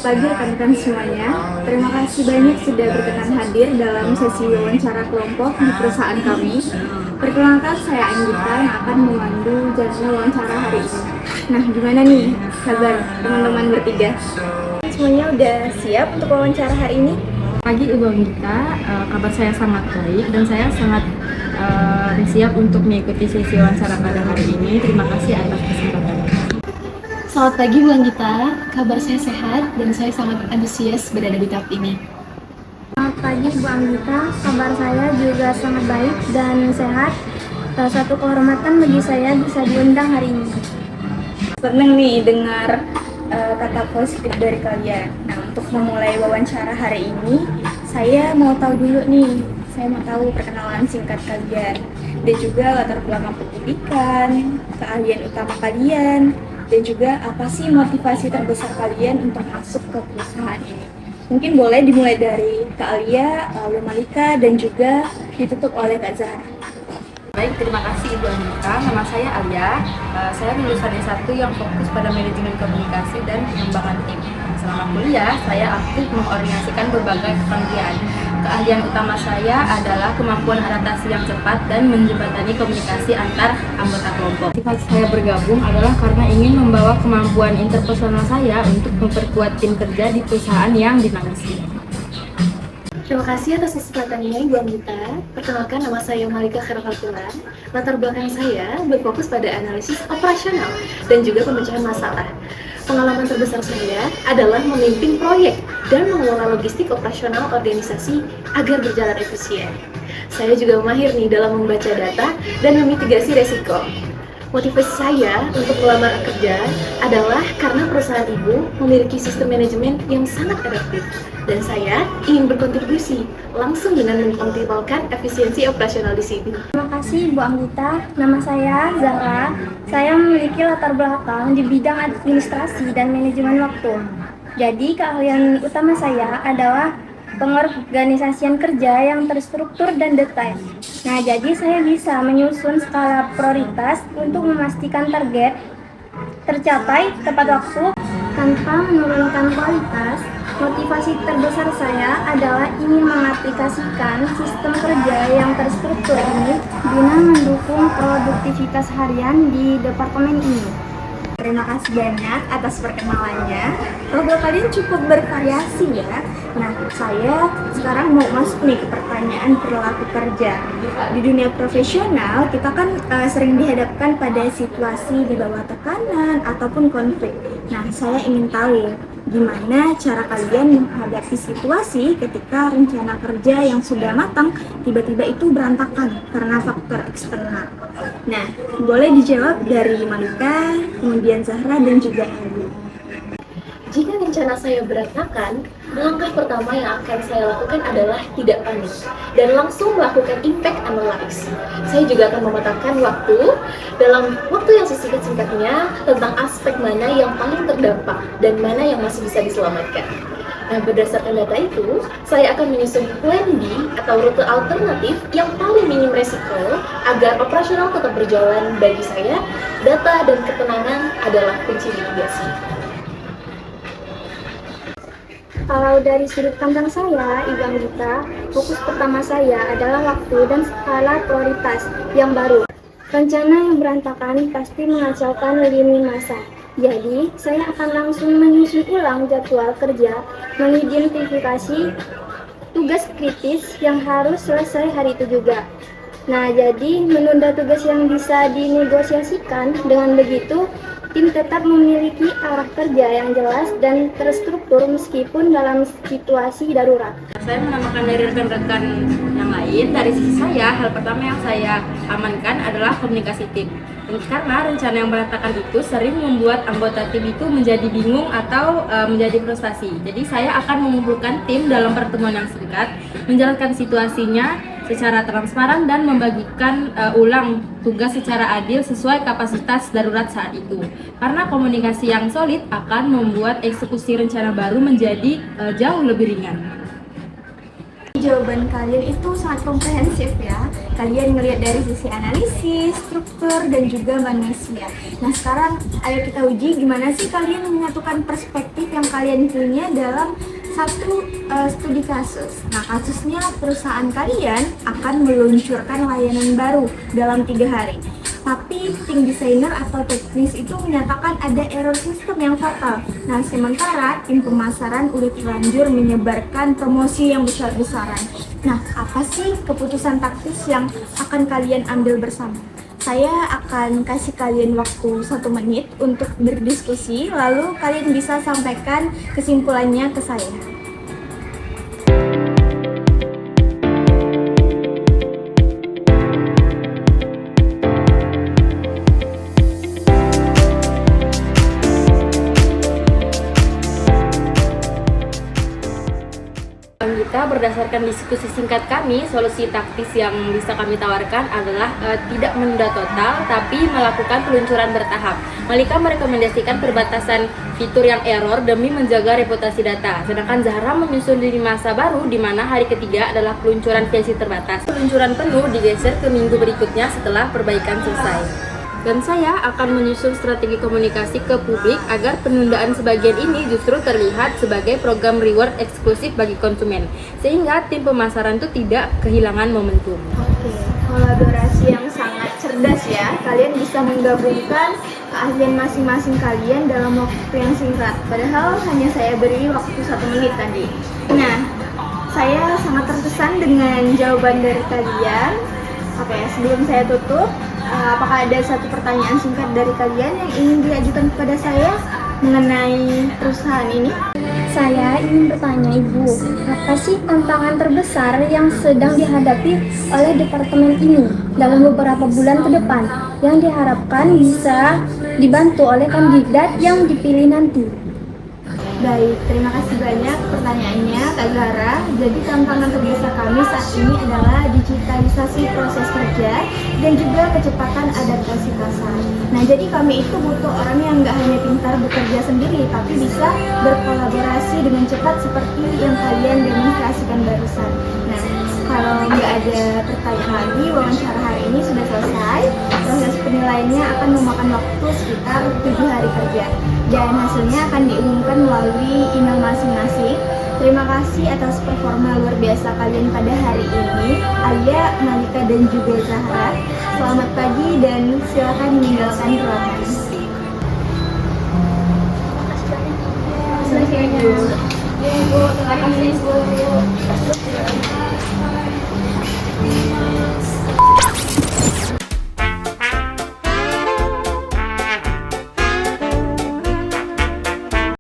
pagi rekan-rekan semuanya. Terima kasih banyak sudah berkenan hadir dalam sesi wawancara kelompok di perusahaan kami. Perkenalkan, saya Anggita yang akan memandu jalannya wawancara hari ini. Nah, gimana nih kabar teman-teman bertiga? Semuanya udah siap untuk wawancara hari ini? Pagi Ibu Anggita, kabar saya sangat baik dan saya sangat siap untuk mengikuti sesi wawancara pada hari ini. Terima kasih atas kesempatannya. Selamat pagi Bu Anggita, kabar saya sehat dan saya sangat antusias berada di tahap ini. Selamat pagi Bu Anggita, kabar saya juga sangat baik dan sehat. Satu kehormatan bagi saya bisa diundang hari ini. Seneng nih dengar kata positif dari kalian. Nah, untuk memulai wawancara hari ini, saya mau tahu dulu nih. Saya mau tahu perkenalan singkat kalian dan juga latar belakang pendidikan, keahlian utama kalian, dan juga apa sih motivasi terbesar kalian untuk masuk ke perusahaan ini. Mungkin boleh dimulai dari Kak Alia, lalu Malika, dan juga ditutup oleh Kak Zahra. Baik, terima kasih Ibu Anggita. Nama saya Alia. Saya lulusan S1 yang fokus pada manajemen komunikasi dan pengembangan tim. Selama kuliah, saya aktif mengorganisasikan berbagai kepanitiaan. Keahlian utama saya adalah kemampuan adaptasi yang cepat dan menjembatani komunikasi antar anggota kelompok. Sifat saya bergabung adalah karena ingin membawa kemampuan interpersonal saya untuk memperkuat tim kerja di perusahaan yang dinamis ini. Terima kasih atas kesempatannya Ibu Anggita. Perkenalkan, nama saya Malika Khairul-Fatullah. Latar belakang saya berfokus pada analisis operasional dan juga pemecahan masalah. Pengalaman terbesar saya adalah memimpin proyek dan mengelola logistik operasional organisasi agar berjalan efisien. Saya juga mahir nih dalam membaca data dan memitigasi resiko. Motivasi saya untuk melamar kerja adalah karena perusahaan ibu memiliki sistem manajemen yang sangat efektif dan saya ingin berkontribusi langsung dengan mengoptimalkan efisiensi operasional di sini. Terima kasih Bu Anggita. Nama saya Zahra. Saya memiliki latar belakang di bidang administrasi dan manajemen waktu. Jadi keahlian utama saya adalah pengorganisasian kerja yang terstruktur dan detail. Nah, jadi saya bisa menyusun skala prioritas untuk memastikan target tercapai tepat waktu tanpa menurunkan kualitas. Motivasi terbesar saya adalah ingin mengaplikasikan sistem kerja yang terstruktur ini guna mendukung produktivitas harian di departemen ini. Terima kasih banyak atas perkenalannya. Profil kalian cukup bervariasi ya. Nah, saya sekarang mau masuk nih ke pertanyaan perilaku kerja. Di dunia profesional, kita kan sering dihadapkan pada situasi di bawah tekanan ataupun konflik. Nah, saya ingin tahu gimana cara kalian menghadapi situasi ketika rencana kerja yang sudah matang tiba-tiba itu berantakan karena faktor eksternal. Nah, boleh dijawab dari Malika, kemudian Zahra, dan juga Eli. Jika rencana saya berantakan, langkah pertama yang akan saya lakukan adalah tidak panik dan langsung melakukan impact analysis. Saya juga akan memetakan waktu dalam waktu yang sesingkat-singkatnya tentang aspek mana yang paling terdampak dan mana yang masih bisa diselamatkan. Nah, berdasarkan data itu, saya akan menyusun plan B atau rute alternatif yang paling minim resiko agar operasional tetap berjalan. Bagi saya, data dan ketenangan adalah kunci mitigasi. Kalau dari sudut pandang saya, Ibu Anggita, fokus pertama saya adalah waktu dan skala prioritas yang baru. Rencana yang berantakan pasti mengacaukan lini masa. Jadi, saya akan langsung menyusun ulang jadwal kerja, mengidentifikasi tugas kritis yang harus selesai hari itu juga. Nah, jadi menunda tugas yang bisa dinegosiasikan. Dengan begitu, tim tetap memiliki arah kerja yang jelas dan terstruktur meskipun dalam situasi darurat. Saya menambahkan dari rekan-rekan yang lain, dari sisi saya, hal pertama yang saya amankan adalah komunikasi tim. Karena rencana yang berantakan itu sering membuat anggota tim itu menjadi bingung atau menjadi frustasi. Jadi saya akan mengumpulkan tim dalam pertemuan yang singkat, menjelaskan situasinya secara transparan dan membagikan ulang tugas secara adil sesuai kapasitas darurat saat itu. Karena komunikasi yang solid akan membuat eksekusi rencana baru menjadi jauh lebih ringan. Jawaban kalian itu sangat komprehensif ya. kalian ngelihat dari sisi analisis, struktur, dan juga manusia. Nah sekarang ayo kita uji gimana sih kalian menyatukan perspektif yang kalian punya dalam satu studi kasus. Nah kasusnya perusahaan kalian akan meluncurkan layanan baru dalam 3 hari. Tapi tim desainer atau teknis itu menyatakan ada error sistem yang fatal. Nah, sementara tim pemasaran udah terlanjur menyebarkan promosi yang besar-besaran. Nah, apa sih keputusan taktis yang akan kalian ambil bersama? Saya akan kasih kalian waktu 1 menit untuk berdiskusi, lalu kalian bisa sampaikan kesimpulannya ke saya. Kita berdasarkan diskusi singkat kami, solusi taktis yang bisa kami tawarkan adalah tidak menunda total, tapi melakukan peluncuran bertahap. Malika merekomendasikan perbatasan fitur yang error demi menjaga reputasi data. Sedangkan Zahra menyusun lini masa baru di mana hari ketiga adalah peluncuran versi terbatas. Peluncuran penuh digeser ke minggu berikutnya setelah perbaikan selesai. Dan saya akan menyusun strategi komunikasi ke publik agar penundaan sebagian ini justru terlihat sebagai program reward eksklusif bagi konsumen, sehingga tim pemasaran itu tidak kehilangan momentum. Oke, kolaborasi yang sangat cerdas ya. Kalian bisa menggabungkan keahlian masing-masing kalian dalam waktu yang singkat. Padahal hanya saya beri waktu 1 menit tadi. Nah, saya sangat terkesan dengan jawaban dari kalian. Oke, sebelum saya tutup, apakah ada satu pertanyaan singkat dari kalian yang ingin diajukan kepada saya mengenai perusahaan ini? Saya ingin bertanya Ibu, apa sih tantangan terbesar yang sedang dihadapi oleh departemen ini dalam beberapa bulan ke depan yang diharapkan bisa dibantu oleh kandidat yang dipilih nanti? Baik, terima kasih banyak pertanyaannya Kak Zahra. Jadi tantangan terbesar kami saat ini adalah digitalisasi proses kerja dan juga kecepatan adaptasi pasar. Nah, jadi kami itu butuh orang yang nggak hanya pintar bekerja sendiri, tapi bisa berkolaborasi dengan cepat seperti yang kalian demonstrasikan barusan. Nah, kalau nggak ada pertanyaan lagi, wawancara hari ini sudah selesai. Proses penilaiannya akan memakan waktu sekitar 7 hari kerja. Dan hasilnya akan diumumkan melalui email masing-masing. Terima kasih atas performa luar biasa kalian pada hari ini, Alia, Malika, dan juga Zahra. Selamat pagi dan silakan meninggalkan ruangan. Terima kasih, Bu. Terima kasih, Bu.